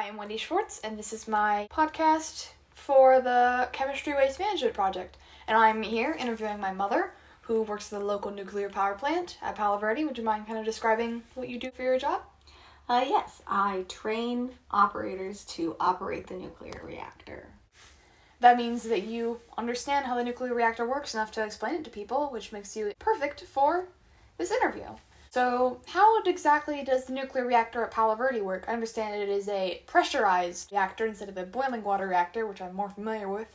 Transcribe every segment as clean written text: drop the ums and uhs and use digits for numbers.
I am Wendy Schwartz, and this is my podcast for the Chemistry Waste Management Project. And I'm here interviewing my mother, who works at the local nuclear power plant at Palo Verde. Would you mind kind of describing what you do for your job? Yes, I train operators to operate the nuclear reactor. That means that you understand how the nuclear reactor works enough to explain it to people, which makes you perfect for this interview. So, how exactly does the nuclear reactor at Palo Verde work? I understand it is a pressurized reactor instead of a boiling water reactor, which I'm more familiar with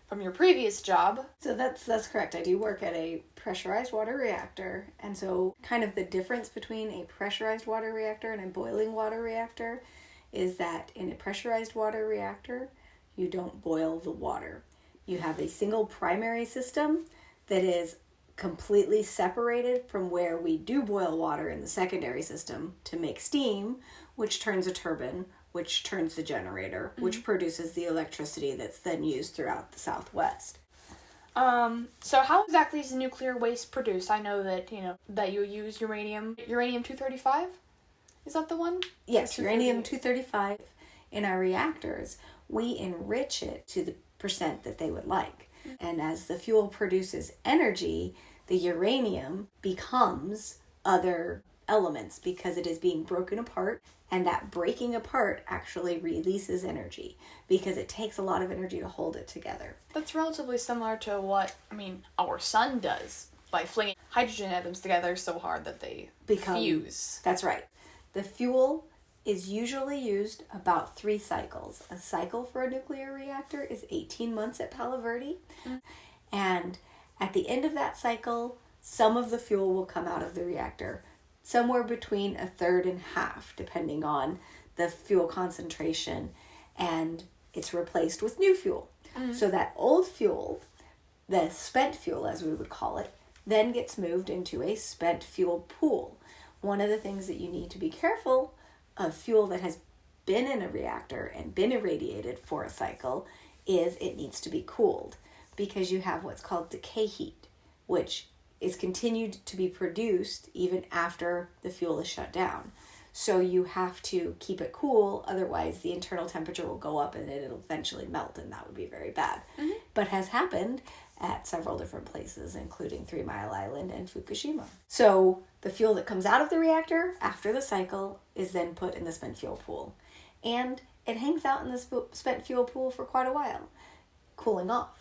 from your previous job. So that's correct. I do work at a pressurized water reactor. And so kind of the difference between a pressurized water reactor and a boiling water reactor is that in a pressurized water reactor, you don't boil the water. You have a single primary system that is completely separated from where we do boil water in the secondary system to make steam, which turns a turbine, which turns the generator, which produces the electricity that's then used throughout the Southwest. So how exactly is nuclear waste produced? I know that, that you use uranium-235? Is that the one? Yes, uranium-235 in our reactors. We enrich it to the percent that they would like. And as the fuel produces energy, the uranium becomes other elements because it is being broken apart, and that breaking apart actually releases energy because it takes a lot of energy to hold it together. That's relatively similar to what, our sun does by flinging hydrogen atoms together so hard that they fuse. That's right. The fuel is usually used about 3 cycles. A cycle for a nuclear reactor is 18 months at Palo Verde. And at the end of that cycle, some of the fuel will come out of the reactor, somewhere between a third and half, depending on the fuel concentration, and it's replaced with new fuel. So that old fuel, the spent fuel as we would call it, then gets moved into a spent fuel pool. One of the things that you need to be careful of fuel that has been in a reactor and been irradiated for a cycle is it needs to be cooled, because you have what's called decay heat, which is continued to be produced even after the fuel is shut down. So you have to keep it cool, otherwise the internal temperature will go up and it'll eventually melt, and that would be very bad. But has happened at several different places, including 3 Mile Island and Fukushima. So the fuel that comes out of the reactor after the cycle is then put in the spent fuel pool. And it hangs out in the spent fuel pool for quite a while, cooling off.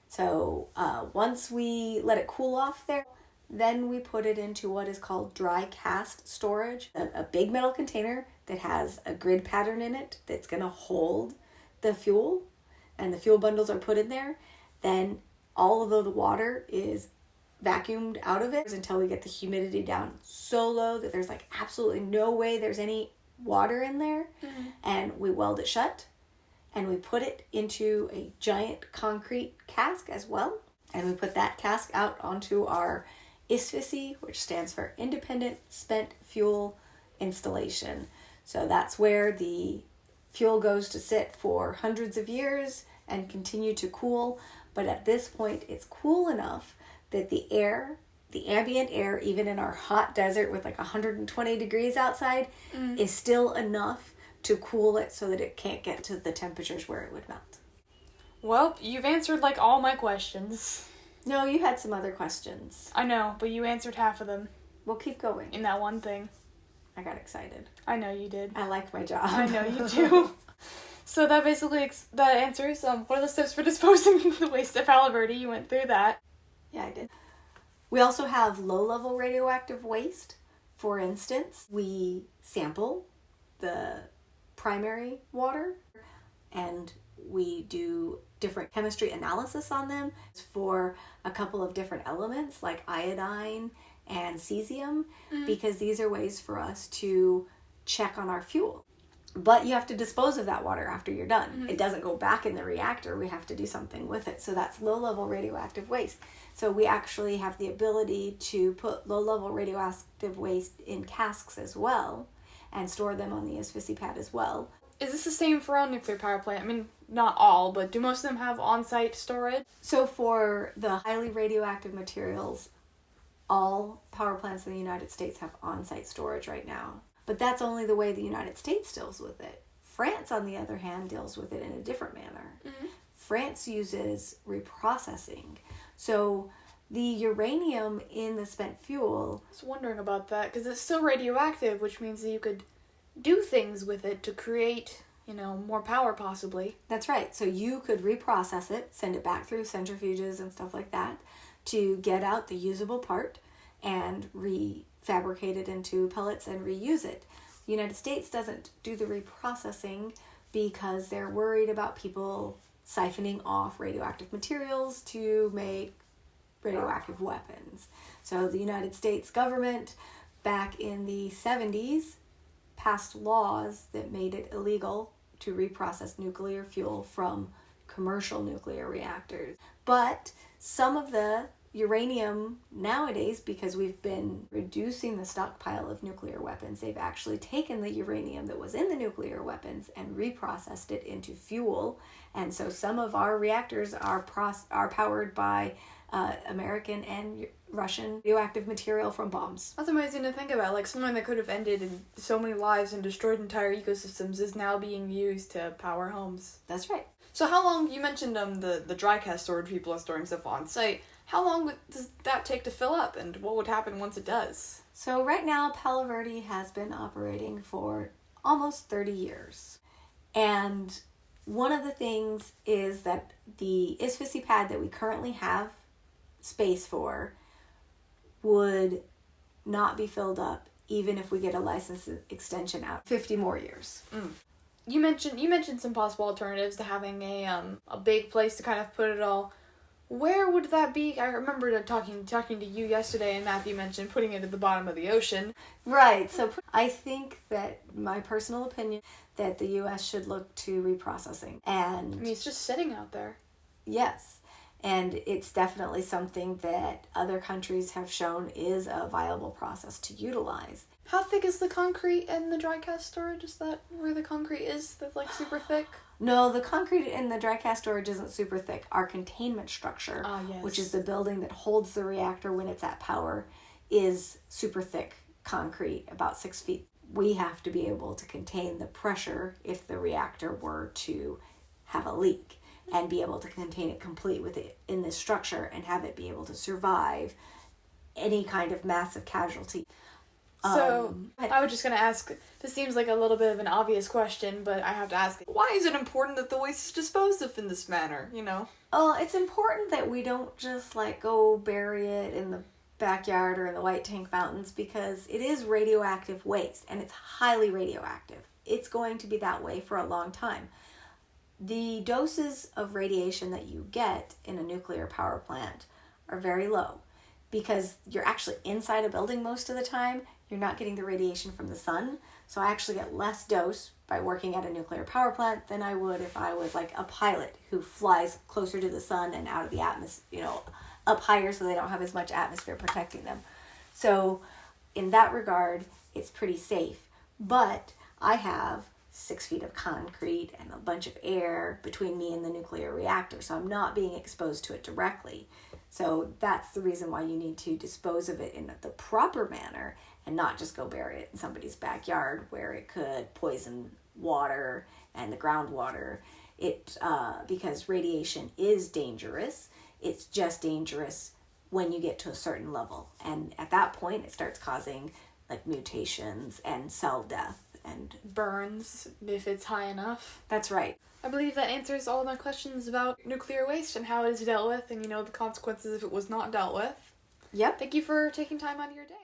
So once we let it cool off there, then we put it into what is called dry cast storage, a big metal container that has a grid pattern in it that's going to hold the fuel, and the fuel bundles are put in there. Then all of the water is vacuumed out of it until we get the humidity down so low that there's absolutely no way there's any water in there. And we weld it shut, and we put it into a giant concrete cask as well. And we put that cask out onto our ISFSI, which stands for Independent Spent Fuel Installation. So that's where the fuel goes to sit for hundreds of years and continue to cool. But at this point, it's cool enough that the ambient air, even in our hot desert with 120 degrees outside, is still enough to cool it so that it can't get to the temperatures where it would melt. Well, you've answered all my questions. No, you had some other questions. I know, but you answered half of them. We'll keep going. In that one thing. I got excited. I know you did. I like my job. I know you do. So that basically that answers what are the steps for disposing the waste at Palo Verde. You went through that. Yeah, I did. We also have low-level radioactive waste. For instance, we sample the primary water, and we do different chemistry analysis on them for a couple of different elements like iodine and cesium, because these are ways for us to check on our fuel. But you have to dispose of that water after you're done. It doesn't go back in the reactor. We have to do something with it. So that's low-level radioactive waste. So we actually have the ability to put low-level radioactive waste in casks as well and store them on the ISFSI pad as well. Is this the same for all nuclear power plant? Not all, but do most of them have on-site storage? So for the highly radioactive materials, all power plants in the United States have on-site storage right now. But that's only the way the United States deals with it. France, on the other hand, deals with it in a different manner. Mm-hmm. France uses reprocessing. So the uranium in the spent fuel... I was wondering about that, because it's still radioactive, which means that you could do things with it to create, more power, possibly. That's right. So you could reprocess it, send it back through centrifuges and stuff like that to get out the usable part and refabricate it into pellets and reuse it. The United States doesn't do the reprocessing because they're worried about people siphoning off radioactive materials to make radioactive weapons. So the United States government, back in the 70s, passed laws that made it illegal to reprocess nuclear fuel from commercial nuclear reactors. But some of the uranium nowadays, because we've been reducing the stockpile of nuclear weapons, they've actually taken the uranium that was in the nuclear weapons and reprocessed it into fuel. And so some of our reactors are powered by American and Russian radioactive material from bombs. That's amazing to think about. Like, something that could have ended in so many lives and destroyed entire ecosystems is now being used to power homes. That's right. So how long, you mentioned the dry cask storage, people are storing stuff on site. How long does that take to fill up, and what would happen once it does? So right now, Palo Verde has been operating for almost 30 years. And one of the things is that the ISFSI pad that we currently have space for would not be filled up even if we get a license extension out 50 more years. You mentioned some possible alternatives to having a big place to kind of put it all. Where would that be? I remember talking to you yesterday, and Matthew mentioned putting it at the bottom of the ocean. Right. So I think that, my personal opinion, that the U.S. should look to reprocessing. And I mean, it's just sitting out there. Yes. And it's definitely something that other countries have shown is a viable process to utilize. How thick is the concrete in the dry cask storage? Is that where the concrete is? That's like super thick? No, the concrete in the dry cask storage isn't super thick. Our containment structure, Yes. which is the building that holds the reactor when it's at power, is super thick concrete, about 6 feet. We have to be able to contain the pressure if the reactor were to have a leak, and be able to contain it complete with it in this structure and have it be able to survive any kind of massive casualty. So, I was just going to ask, this seems like a little bit of an obvious question, but I have to ask, why is it important that the waste is disposed of in this manner, It's important that we don't just, go bury it in the backyard or in the White Tank Mountains, because it is radioactive waste, and it's highly radioactive. It's going to be that way for a long time. The doses of radiation that you get in a nuclear power plant are very low, because you're actually inside a building most of the time. You're not getting the radiation from the sun. So I actually get less dose by working at a nuclear power plant than I would if I was like a pilot who flies closer to the sun and out of the atmosphere, up higher, so they don't have as much atmosphere protecting them. So in that regard, it's pretty safe. But I have 6 feet of concrete and a bunch of air between me and the nuclear reactor, so I'm not being exposed to it directly. So that's the reason why you need to dispose of it in the proper manner and not just go bury it in somebody's backyard where it could poison water and the groundwater. Because radiation is dangerous. It's just dangerous when you get to a certain level. And at that point, it starts causing mutations and cell death. And burns if it's high enough. That's right. I believe that answers all of my questions about nuclear waste and how it is dealt with, and the consequences if it was not dealt with. Yep. Thank you for taking time out of your day.